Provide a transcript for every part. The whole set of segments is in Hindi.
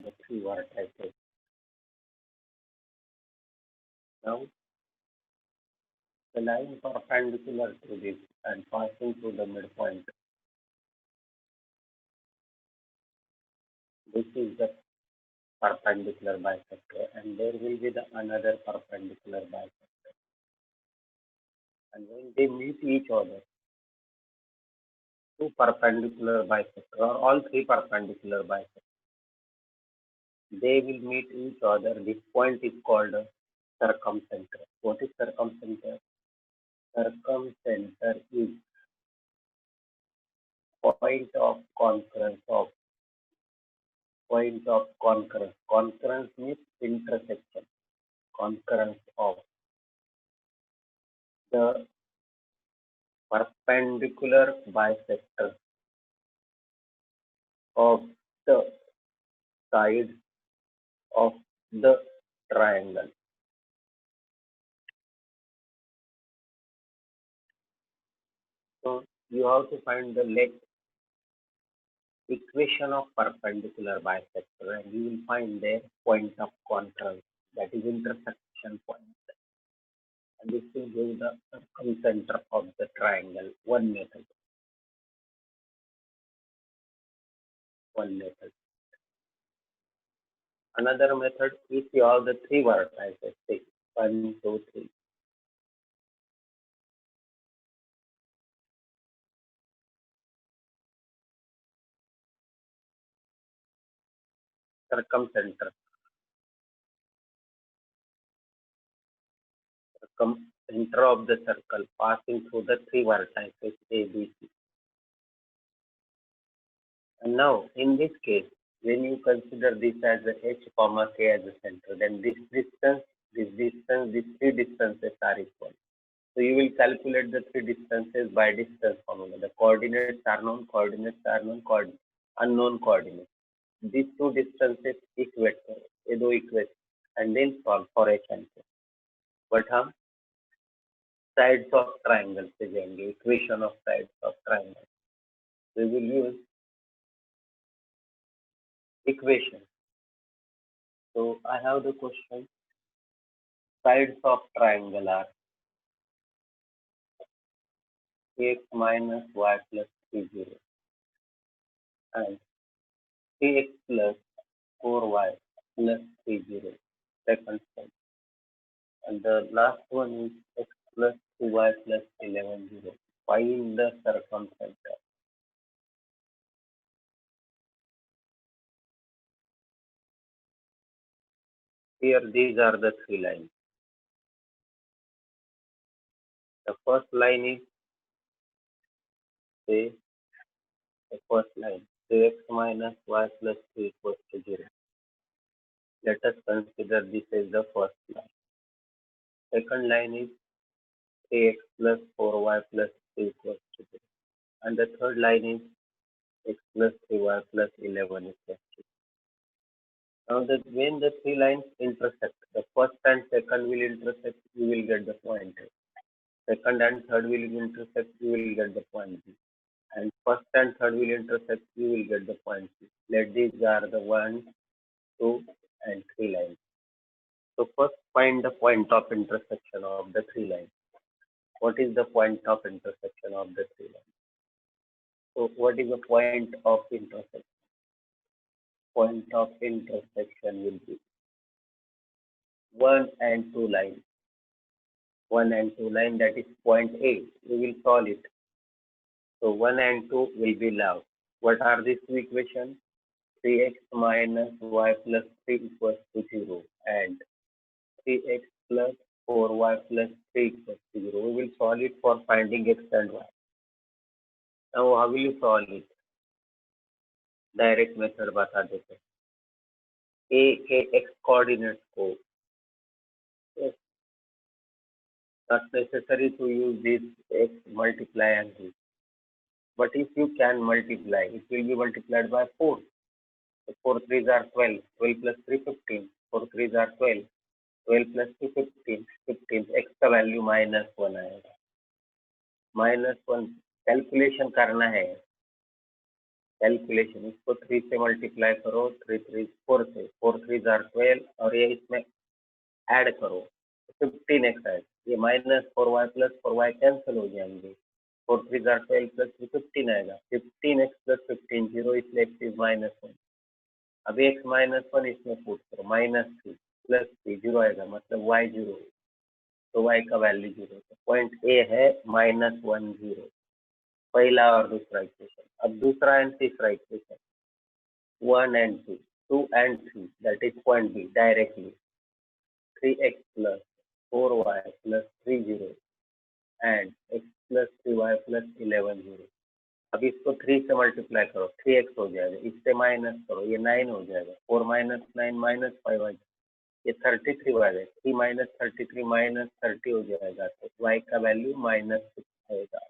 the three vertices. Now, the line perpendicular to this and passing through the midpoint. This is the perpendicular bisector, and there will be the another perpendicular bisector. And when they meet each other, two perpendicular bisector or all three perpendicular bisectors, they will meet each other. This point is called a circumcenter. What is circumcenter? Circumcenter is point of concurrence of Concurrence means intersection. Concurrence of the perpendicular bisector of the sides of the triangle. So you have to find the equation of perpendicular bisector, and you will find their point of concurrence, that is intersection point. And this will give the circumcenter of the triangle. One method. Another method, if you have the three vertices, say 1, 2, 3. Circumcenter of the circle passing through the three vertices A, B, C. And now, in this case, when you consider this as a H, K as a center, then this distance, these three distances are equal. So you will calculate the three distances by distance formula. The coordinates are known, unknown coordinates. These two distances equate, and then solve for H and K. But हम sides of triangle से जाएंगे, equation of sides of triangle. We will use equation. So I have the question. Sides of triangle are x minus y plus 30 and 3x plus 4y plus 30. Second step. And the last one is x plus 2y plus 11, 0. Find the circumcenter. Here, these are the three lines. The first line is, say, the first line, 3x minus y plus 3 equals to 0. Let us consider this as the first line. Second line is 3x plus 4y plus 3 equals to 0. And the third line is x plus 3y plus 11 equals to 0. Now, when the three lines intersect, the first and second will intersect, you will get the point A. Second and third will intersect, you will get the point B. And first and third will intersect, you will get the point C. Let these are the 1, 2, and 3 lines. So first find the point of intersection of the three lines. What is the point of intersection of the three lines? So what is the point of intersection? Point of intersection will be 1 and 2 lines. 1 and 2 line, that is point A. We will solve it. So 1 and 2 will be love. What are these two equations? 3x minus y plus 3 equals to 0 and 3x plus 4y plus 3 equals to 0. We will solve it for finding x and y. Now how will you solve it? Direct method बता देते हैं. A के x coordinates को, yes, not necessary to use this x multiply and this. But if you can multiply, it will be multiplied by 4. So 4 3s are 12. 12 plus 3 15. 4 3s are 12. 12 plus 2 15. 15. X का वैल्यू -1 आएगा. -1 कैलकुलेशन करना है. कैलकुलेशन, इसको 3 से मल्टीप्लाई करो, 3 3 4 से, 4 3 जार 12 और ये इसमें ऐड करो 15x आएगा। ये -4y+4y कैंसिल हो जाएंगे, 4 3 जार 12 प्लस 15 आएगा, 15x प्लस 15 0, इसलिए x इज -1। अभी x -1 इसमें पुट करो, -3 प्लस 3 0 आएगा, मतलब y 0, तो y का वैल्यू 0। तो पॉइंट ए है -1 0, पहला और दूसरा इक्वेशन। अब दूसरा एंड तीसरा equation, 1 and 2, 2 and 3, that is point B directly, 3x plus 4y plus 3 0 and x plus 3y plus 11 0। अब इसको 3 से मल्टीप्लाई करो, 3x हो जाएगा, इससे माइनस करो, ये 9 हो जाएगा, 4 -9 -5 आ जाएगा, ये 33 आ जाएगा, 3 -33 -30 हो जाएगा, तो y का वैल्यू -6 आएगा।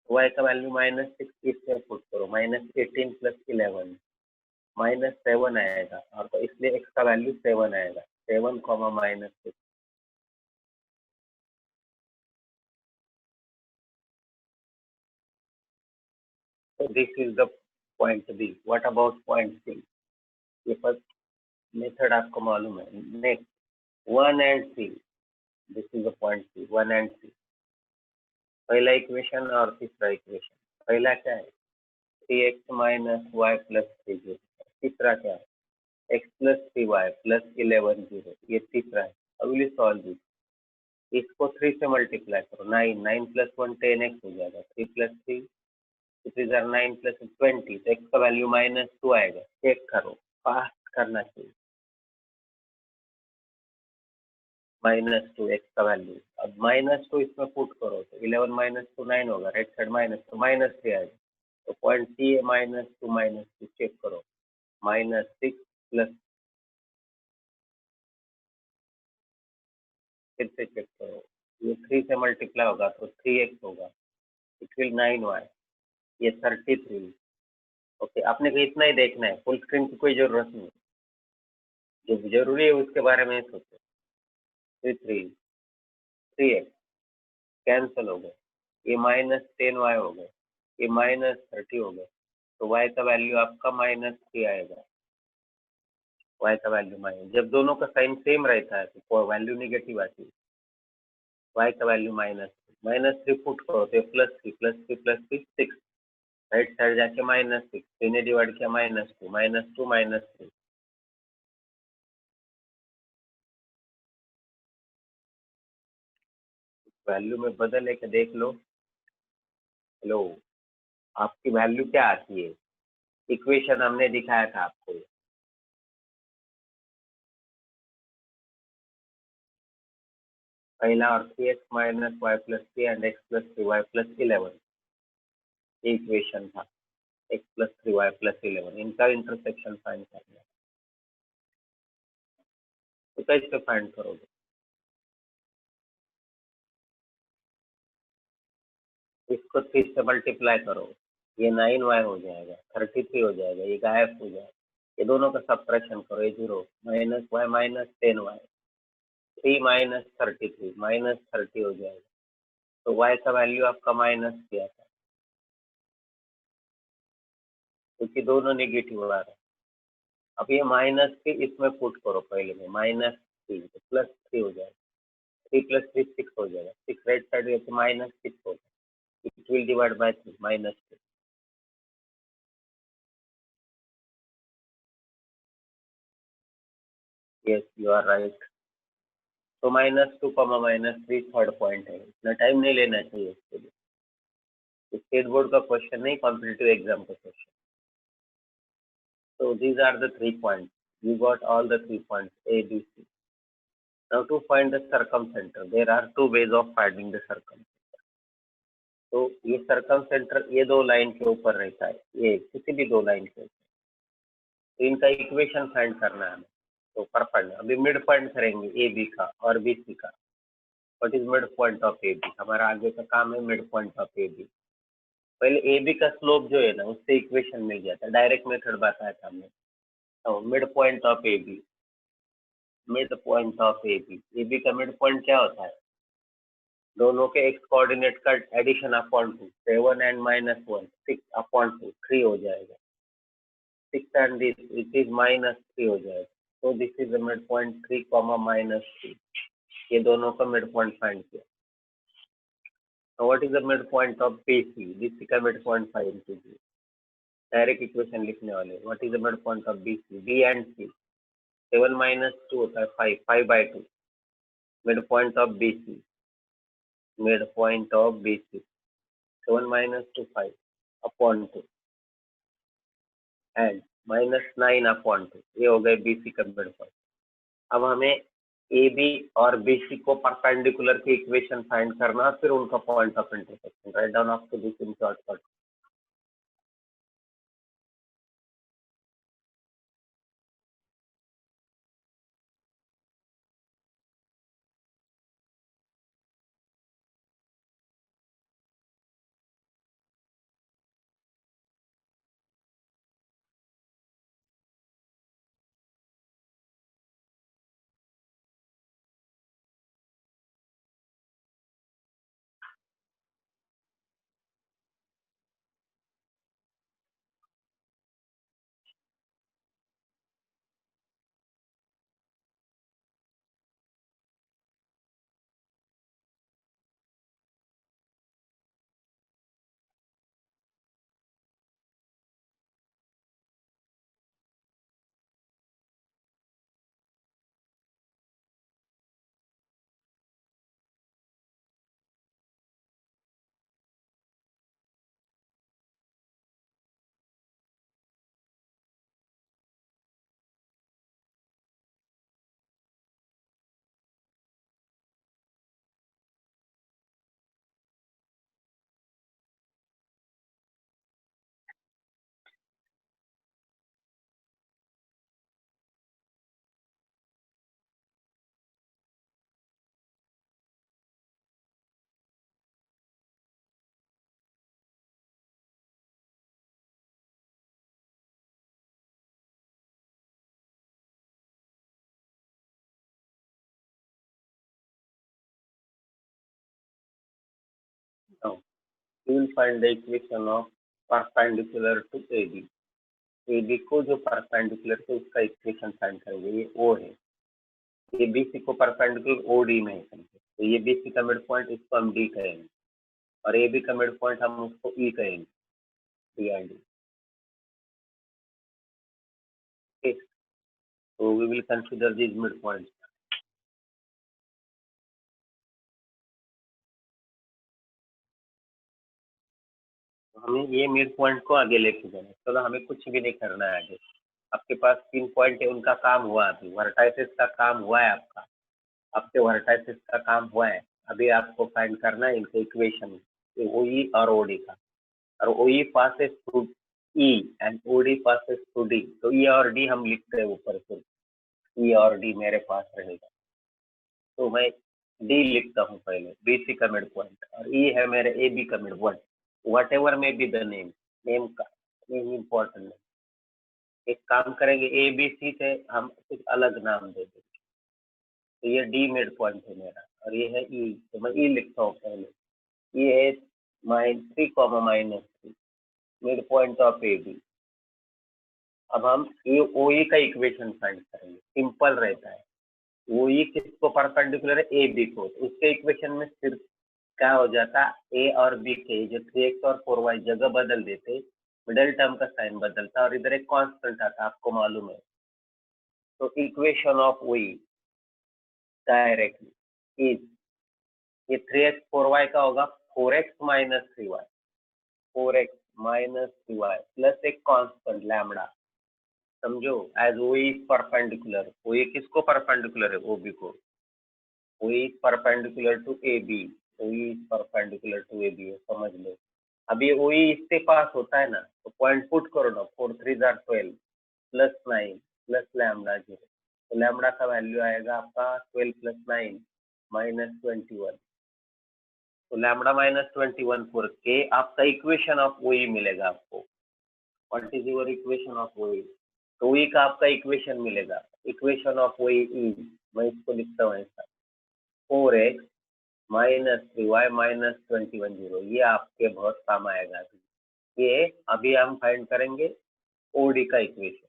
y का वैल्यू -6 इसमें पुट करो, -18 प्लस 11 -7 आएगा, और तो इसलिए x का वैल्यू 7 आएगा, 7 -6। So this is the point B. What about point C? ये पर मेथड आपको मालूम है। Next 1 and C, this is the point C, 1 and C। पहला इक्वेशन और तीसरा इक्वेशन, पहला क्या है 3x माइनस वाई प्लस 3 0, तीसरा क्या है x प्लस 3y प्लस 11 0, ये तीसरा है। अब विल सॉल्व दिस, इसको 3 से मल्टीप्लाई करो, 9 9 प्लस 1 10x हो जाएगा, 3 प्लस 3 3 9 प्लस 20, तो x का वैल्यू -2 आएगा। चेक करो, फास्ट करना चाहिए, -2 x का वैल्यू। अब -2 इसमें पुट करो तो 11 -2 9 होगा, राइट साइड माइनस, तो -3 आएगा। तो पॉइंट सी है -2 -2, चेक करो, -6 प्लस, फिर से चेक करो, ये 3 से मल्टीप्लाई होगा तो 3x होगा, इट विल 9y, ये 33। ओके, आपने को इतना ही देखना है, फुल स्क्रीन की कोई जरूरत नहीं, जो जरूरी है उसके बारे में सोचो। 3x कैंसिल हो गए, ये -10y हो गए, ये -30 हो गए, तो y का वैल्यू आपका -3 आएगा। y का वैल्यू माइनस, जब दोनों का साइन सेम रहता है तो वैल्यू नेगेटिव आती है। y का वैल्यू -3 पुट करो तो +3 +3 +3 6, राइट साइड जाके -6, 3 ने डिवाइड किया -2 -2 -3, वैल्यू में बदल है कि देख लो। हेलो, आपकी वैल्यू क्या आती है, इक्वेशन हमने दिखाया था आपको, पहला और 3x minus Y plus 3 and x plus 3y plus 11, ये इक्वेशन था, x प्लस 3y प्लस 11, इनका इंटरसेक्शन फाइंड करना है। तो कैसे फाइंड करोगे, इसको 3 से मल्टीप्लाई करो, ये 9y हो जाएगा, 33 हो जाएगा, ये गायब हो जाएगा, ये दोनों का सब्ट्रैक्शन करो, ये 0 -y माइनस 10y, 3 माइनस 33 -30 हो जाएगा, तो y का वैल्यू आपका माइनस किया था, क्योंकि दोनों नेगेटिव आ रहा है। अब ये -3 इसमें पुट करो, पहले में -3 तो +3 हो जाएगा, 3 + 3 6 हो जाएगा, 6 राइट साइड में तो -6 होगा, it will divide by 3 -2। Yes you are right. तो -2 -3 थर्ड पॉइंट है, इतना टाइम नहीं लेना चाहिए इसके लिए, स्टेट बोर्ड का क्वेश्चन नहीं, कॉम्पिटिटिव एग्जाम का question. So these are the 3 points. You got all the 3 points A, B, C. Now to find the circumcenter, there are two ways of finding the circumcenter. तो ये circumcenter ये दो लाइन के ऊपर रहता है, ये किसी भी दो लाइन के ऊपर, तो इनका इक्वेशन फाइंड करना है हमें। तो परपेंडिकुलर, अभी मिड पॉइंट करेंगे ए बी का और बी सी का। What is mid point of A B, हमारा आगे का काम है mid point of A B. पहले ए बी का स्लोप जो है ना, उससे इक्वेशन मिल गया था, डायरेक्ट मेथड बताया था हमने। तो mid point of A B, mid point of A B, A B का मिड पॉइंट क्या होता है दोनों के एक्स कोऑर्डिनेट का addition upon 2, 7 and minus 1, 6 upon 2, 3 हो जाएगा। 6 and this it is minus 3 हो जाएगा। तो this is the mid point 3 comma minus 3। ये दोनों का मिड पॉइंट फाइंड किया। So what is the midpoint of BC? BC का midpoint फाइंड कीजिए। डायरेक्ट इक्वेशन लिखने वाले। What is the midpoint of BC? B and C। 7 minus 2 होता है 5, 5/2। Midpoint of BC, midpoint of BC, 7 minus 2, 5 upon 2 and minus 9 upon 2। ये हो गए BC का midpoint। अब हमें AB और BC को परपेंडिकुलर की इक्वेशन फाइंड करना, फिर उनका point of intersection. Write down after this in shortcut. Now we will find the equation of perpendicular to AB। AB को जो परपेंडिकुलर है उसका इक्वेशन फाइंड करेंगे। ये O है, ये BC को परपेंडिकुलर OD में है समझे। तो ये BC का मिड पॉइंट, इसको हम D कहेंगे, और AB का मिड पॉइंट हम उसको E कहेंगे, D and D। Okay, so we will consider these midpoints। हमें ये मिड पॉइंट को आगे लेके जाना है। चलो हमें कुछ भी नहीं करना है आगे। आपके पास 3 पॉइंट है, उनका काम हुआ, अभी वर्टाइसिस का काम हुआ है आपका। आपके वर्टाइसिस का काम हुआ है, अभी आपको फाइंड करना है इनके इक्वेशन, OE और OD का। और OE passes through E and OD passes through D। तो E और D हम लिखते हैं ऊपर से, E और D मेरे पास रहेगा। तो मैं D लिखता हूँ पहले, BC का मिड पॉइंट, और E है मेरे AB का मिड पॉइंट। वट एवर में बी द नेम, नेम का नेम इम्पोर्टेंट है। एक काम करेंगे, ABC से हम कुछ अलग नाम दे देंगे। तो ये D मिड पॉइंट है मेरा, और ये है E। तो मैं E लिखता हूँ पहले। ये है -3 comma -3, mid point of AB। अब हम ये OE का इक्वेशन फाइंड करेंगे, सिंपल रहता है। OE किसको परपेंडिकुलर है? AB को। तो उसके इक्वेशन में सिर्फ क्या हो जाता, A और B के जो 3x और 4y जगह बदल देते, मिडिल टर्म का साइन बदलता, और इधर एक कांस्टेंट आता, आपको मालूम है। तो equation of OE directly is, ये 3x 4y का होगा 4x minus 3y, 4x minus 3y plus एक कांस्टेंट लैम्बडा। समझो, as OE is perpendicular. OE किसको परपेंडिकुलर है? OB को। OE is perpendicular to AB। OE is perpendicular to AB है, समझ लो। अब ये OE इससे पास होता है ना, तो पॉइंट पुट करो ना, 4 3 आर 12 प्लस 9 प्लस लैम्बडा 0। तो लैम्बडा का वैल्यू आएगा आपका 12 प्लस 9 माइनस 21। तो लैम्बडा माइनस 21 फोर के आपका इक्वेशन ऑफ OE मिलेगा आपको। What is your equation of OE? तो OE का आपका इक्वेशन मिलेगा। इक्वेशन ऑफ OE इज, मैं इसको लिखता हूँ ऐसा, 4x -3y -21 ये आपके बहुत काम आएगा। ये अभी हम फाइंड करेंगे ओडी का इक्वेशन।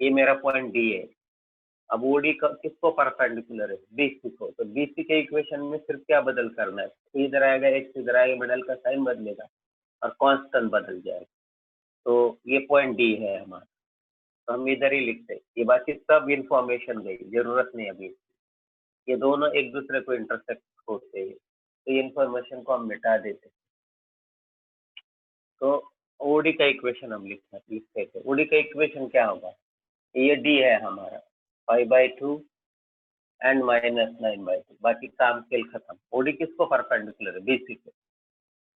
ये मेरा पॉइंट डी है। अब ओडी किसको परपेंडिकुलर है? बीसी को। तो बीसी के इक्वेशन में सिर्फ क्या बदल करना है? इधर आएगा, एक्स इधर आएगा, मिडल का साइन बदलेगा और कांस्टेंट बदल जाएगा। तो ये पॉइंट डी है हमारा, तो हम इधर ही लिखते हैं। ये बाकी सब इंफॉर्मेशन गई, जरूरत नहीं अभी। ये दोनों एक दूसरे को इंटरसेक्ट होते हैं, तो ये इंफॉर्मेशन को हम मिटा देते हैं। तो ओडी का इक्वेशन हम लिखते थे। ओडी का इक्वेशन क्या होगा? ये डी है हमारा 5/2 एंड -9/2। बाकी काम खेल खत्म। ओडी किसको परपेंडिकुलर है? बीसी को।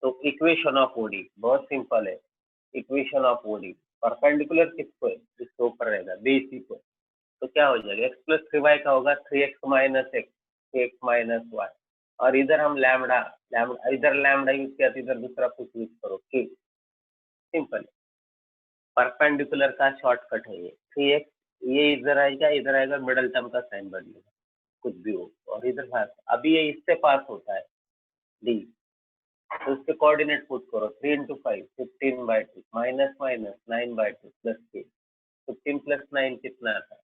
तो इक्वेशन ऑफ ओडी बहुत सिंपल है। इक्वेशन ऑफ ओडी परपेंडिकुलर किसको है? जिसके ऊपर रहेगा, बीसी को। तो क्या हो जाएगा? x प्लस 3y का होगा 3x minus x, 3x minus Y. और इधर हम लैम्बडा लैम्बडा इधर लैम्बडा यूज किया तो इधर दूसरा कुछ यूज करो, ठीक। सिंपल। परपेंडिकुलर का शॉर्टकट है ये। 3x ये इधर आएगा, मिडल टर्म का साइन बदलेगा, कुछ भी हो। और इधर पास, अभी ये इससे पास होता है डी, तो उसके कोऑर्डिनेट पुट करो। 3 इंटू 5 15/2 माइनस माइनस 9/2 प्लस के। 15 प्लस 9 कितना था?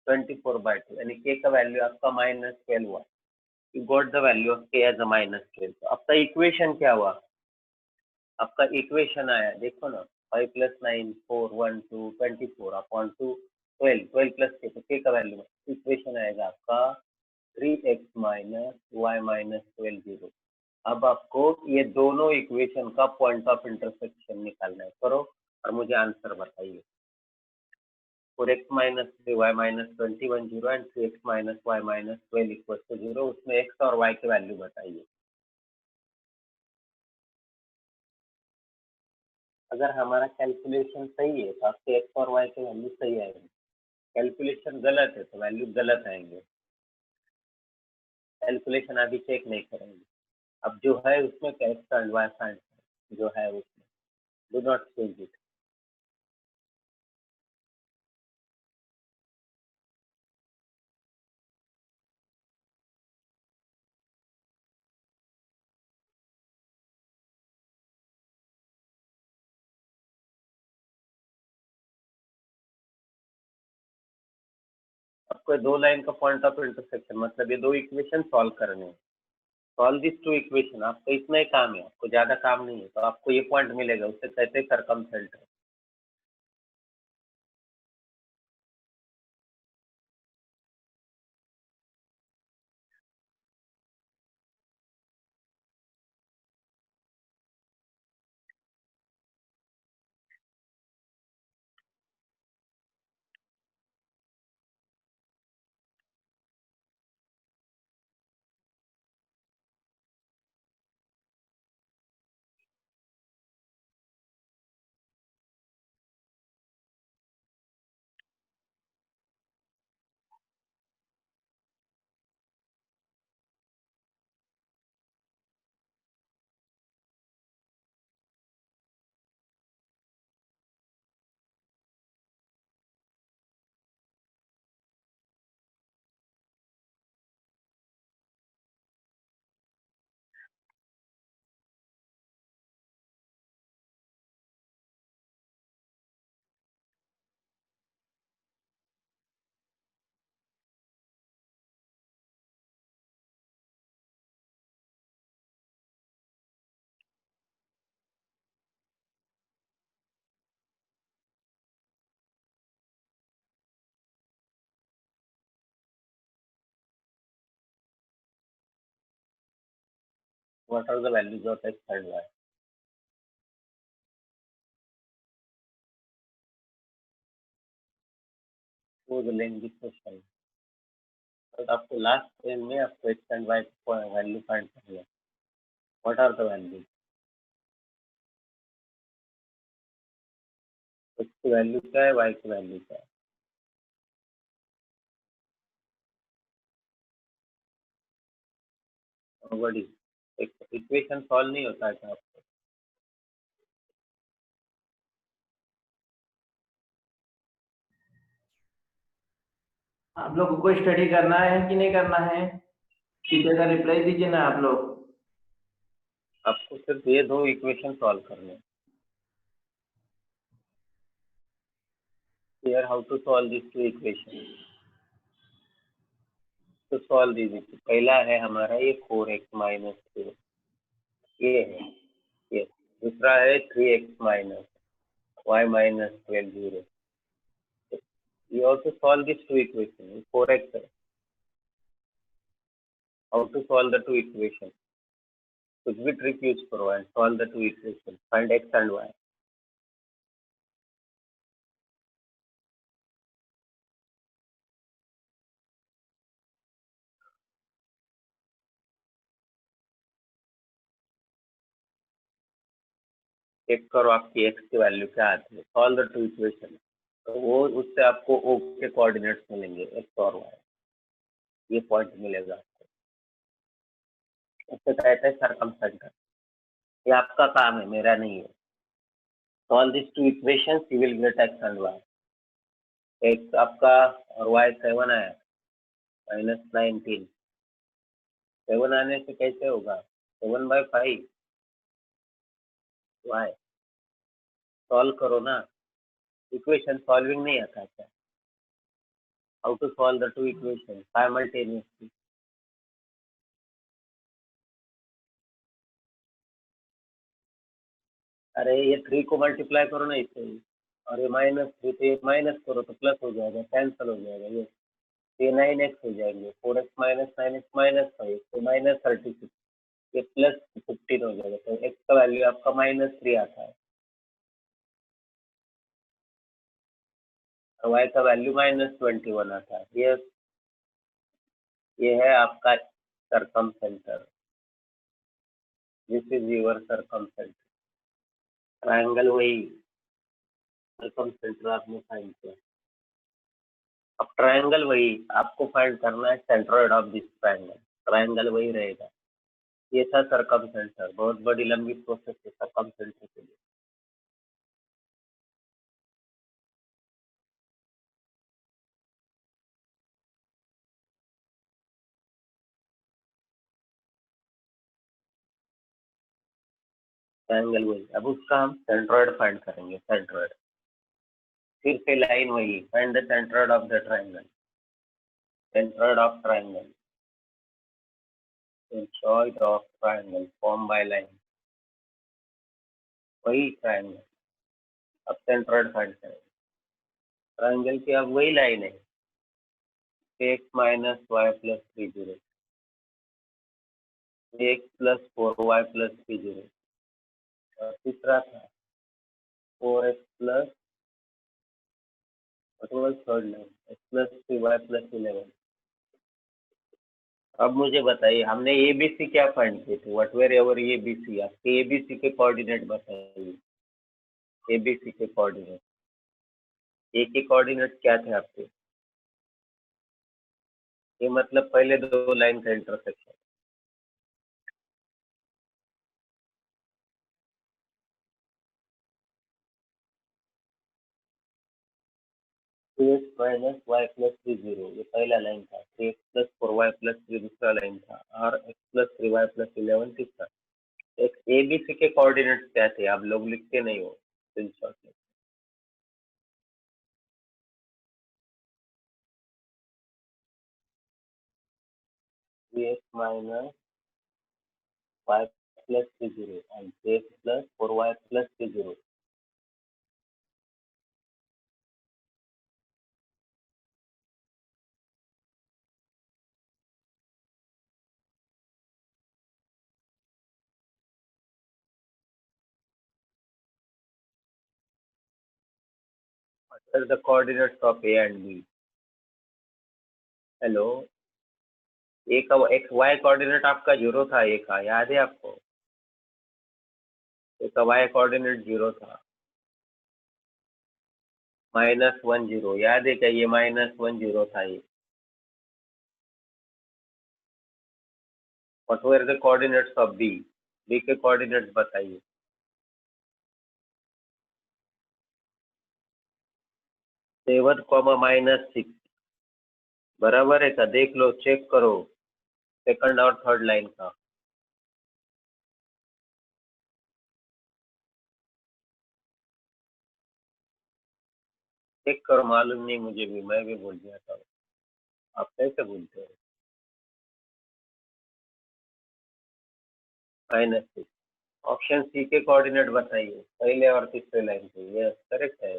24/2। यानी के का वैल्यू आपका -12 हुआ। You got the value of के एज अ -12। तो आपका इक्वेशन क्या हुआ? आपका इक्वेशन आया, देखो ना, 5 प्लस 9 4 1 2 24 अपॉन 2 12 12 प्लस के, तो के का वैल्यू इक्वेशन आएगा आपका 3x माइनस वाई माइनस 12 0। अब आपको ये दोनों इक्वेशन का पॉइंट ऑफ इंटरसेक्शन निकालना है। करो और मुझे आंसर बताइए। 4x minus 3y minus 21 0 and 3x minus Y minus 12 equal to 0। उसमें x और y की वैल्यू बताइए। अगर हमारा कैलकुलेशन सही है तो आपके x और y की वैल्यू सही आएगी। कैलकुलेशन गलत है तो वैल्यू गलत आएंगे। कैलकुलेशन अभी चेक नहीं करेंगे। अब जो है उसमें x एंड y फाइंड जो है उसमें डू नॉट चेंज इट। आपको दो लाइन का पॉइंट ऑफ इंटरसेक्शन, मतलब ये दो इक्वेशन सॉल्व करने हैं। सॉल्व दिस टू इक्वेशन, आपको इतना ही काम है, आपको ज्यादा काम नहीं है। तो आपको ये पॉइंट मिलेगा, उससे कहते हैं circumcentre. What are the values of x and y? वो द लेंगी क्वेश्चन। तो आपको लास्ट फ्रेम में आपको x and y value find करना है। What are the values? X की वैल्यू क्या है, वाई की वैल्यू क्या है? बड़ी इक्वेशन सॉल्व नहीं होता है क्या आपको? आप लोगों को स्टडी करना है कि नहीं करना है? सीधे का रिप्लाई दीजिए ना आप लोग। आपको सिर्फ ये दो इक्वेशन सॉल्व करने हैं। Here how to solve these two equations? तो सॉल्व दीजिए। पहला है हमारा ये 4x माइनस 2, ये है ये। दूसरा है 3x minus y minus 12 0। You have to solve these two equations. 4x है। How to solve the two equations? कुछ भी ट्रिक यूज करो and solve the two equations. Find x and y. Check करो आपकी x की वैल्यू क्या आती है। Solve the two equation. तो वो उससे आपको o के कोऑर्डिनेट्स मिलेंगे, x और y। ये पॉइंट मिलेगा आपको। इससे कहते हैं सरकमसेंटर। ये आपका काम है, मेरा नहीं है। Solve this two equations, you will get x and y। x आपका और y 7 आया, -19। 7 आने से कैसे होगा? 7/5 y। सॉल्व करो ना। इक्वेशन सॉल्विंग नहीं आता क्या? How to solve the two equation simultaneously? अरे ये 3 को मल्टीप्लाई करो ना इससे ही। और ये -3 तो ये माइनस करो तो प्लस हो जाएगा, कैंसिल हो जाएगा। ये 9x हो जाएंगे। 4x माइनस 9x -5 तो -36। ये +15 हो जाएगा। तो x का वैल्यू आपका -3 आता है और y का वैल्यू -21 आता है। ये है आपका circumcentre. This is your circumcentre. Triangle वही सरकमसेंटर आपने फाइंड किया। अब ट्रायंगल वही आपको फाइंड करना है, centroid of this triangle. Triangle वही रहेगा। ये था सरकमसेंटर। बहुत बड़ी लंबी प्रोसेस है सरकमसेंटर के लिए। ट्रायंगल वही। अब उसका हम सेंट्रोइड फाइंड करेंगे। सेंट्रोइड फिर से लाइन वही। Find the centroid of the triangle. Centroid of triangle. Centroid of triangle form by line. वही ट्रायंगल। अब सेंट्रोइड फाइंड करेंगे। ट्रायंगल की अब वही लाइन है, x minus Y plus 30, x plus 4y plus 30। और तीसरा था 4x plus third line x plus 3y plus 11। अब मुझे बताइए, हमने ए बी सी क्या फाइंड किए थे? What wherever A B C, आपके ए बी सी के कोऑर्डिनेट बताइए। ए बी सी के कोऑर्डिनेट, ए के कोऑर्डिनेट क्या थे आपके? ये मतलब पहले दो लाइन का intersection. Two X minus Y plus 30, ये पहला लाइन था। 3x प्लस 4y प्लस 3 दूसरा लाइन था। और x प्लस 3y प्लस 11 तीसरा। एक ए बी सी के कोऑर्डिनेट्स क्या थे? आप लोग लिखते नहीं हो स्क्रीनशॉट में। 3x minus y plus 30 and 3x plus 4y plus 30. What are the coordinates of A and B? Hello, A का एक्स वाई कोऑर्डिनेट आपका 0 था। ए का याद है आपको? ए का वाई कोऑर्डिनेट 0 था। -1 0 याद है क्या? ये -1 0 था ये। What were the coordinates of B? B के कोऑर्डिनेट्स बताइए। 7, -6 बराबर है क्या? देख लो, चेक करो। सेकंड और थर्ड लाइन का। चेक करो, मालूम नहीं मुझे भी, मैं भी भूल गया था। आप कैसे भूलते हो? -6। ऑप्शन सी के कोऑर्डिनेट बताइए, पहले और तीसरे लाइन पे। यस, करेक्ट है,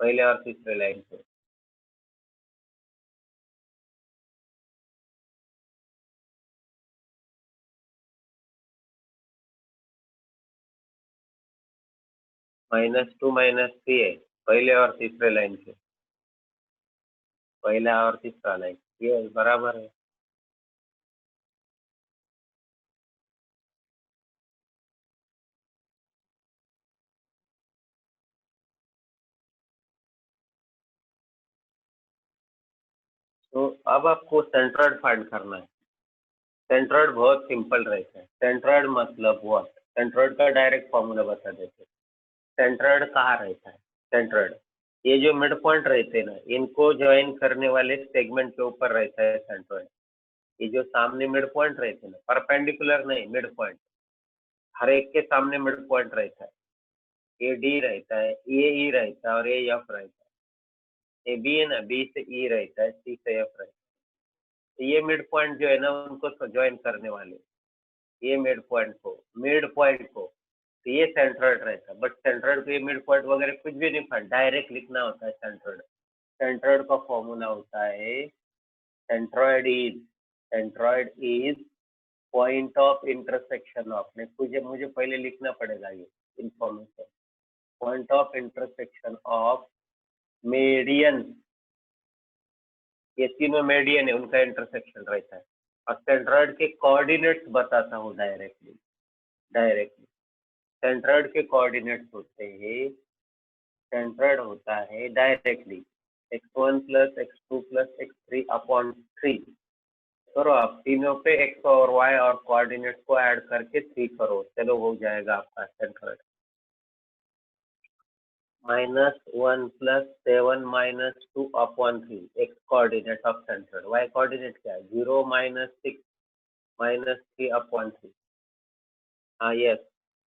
पहले और तीसरे लाइन पे। -2 -3 है, पहले और तीसरे लाइन पे, पहला और तीसरा लाइन। ये बराबर है। तो अब आपको सेंट्रोइड फाइंड करना है। सेंट्रोइड बहुत सिंपल रहता है। सेंट्रोइड मतलब व्हाट? सेंट्रोइड का डायरेक्ट फॉर्मूला बता देते हैं। सेंट्रोइड कहाँ रहता है? सेंट्रोइड ये जो मिड पॉइंट रहते हैं ना, इनको ज्वाइन करने वाले सेगमेंट के ऊपर रहता है सेंट्रोइड। ये जो सामने मिड पॉइंट रहते हैं ना, परपेंडिकुलर नहीं, मिड पॉइंट, हर एक के सामने मिड पॉइंट रहता है। ये डी रहता है, ये ई रहता है और ये एफ रहता है। ये बी है ना, बी से ई रहता है, सी से एफ रहता है। तो ये मिड पॉइंट जो है ना, उनको ज्वाइन करने वाले, ये मिड पॉइंट को तो ये सेंट्रोइड रहता है। बट सेंट्रोइड को ये मिड पॉइंट वगैरह कुछ भी नहीं फाइंड, डायरेक्ट लिखना होता है सेंट्रोइड। सेंट्रोइड का फॉर्मूला होता है centroid is point of intersection of, मुझे पहले लिखना पड़ेगा ये information. Point of intersection of median, ये तीनों मेडियन है, उनका इंटरसेक्शन रहता है। और सेंट्रोइड के कोऑर्डिनेट्स बताता हूँ डायरेक्टली। सेंट्रोइड के कोऑर्डिनेट्स होते हैं, सेंट्रोइड होता है directly x1 + x2 + x3 upon 3। करो आप तीनों पे x और y और कोऑर्डिनेट्स को ऐड करके 3 करो, चलो हो जाएगा आपका centroid. -1 + 7 - 2 upon 3 x coordinate of centroid. y coordinate क्या है? 0 - 6 -3 अपॉन 3। हाँ यस,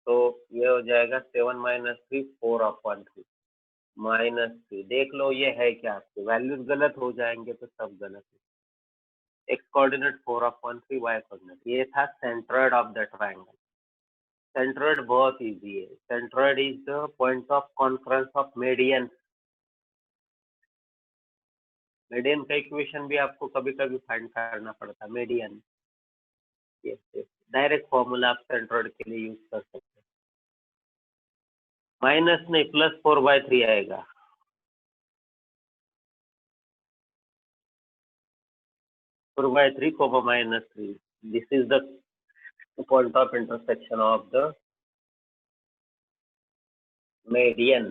तो ये हो जाएगा 7 - 3 4 अपॉन 3 -3। देख लो ये है क्या, आपके वैल्यूज गलत हो जाएंगे तो सब गलत है। X coordinate 4 upon 3, Y coordinate, ये था centroid of the triangle. Centroid बहुत इजी है। Centroid is the point of concurrence of median. Median का इक्वेशन भी आपको कभी कभी फाइंड करना पड़ता है, मीडियन। यस, डायरेक्ट फॉर्मूला आप सेंट्रोइड के लिए यूज कर सकते हैं। माइनस नहीं, +4/3 आएगा। (4/3, -3). This is the point of intersection of the median.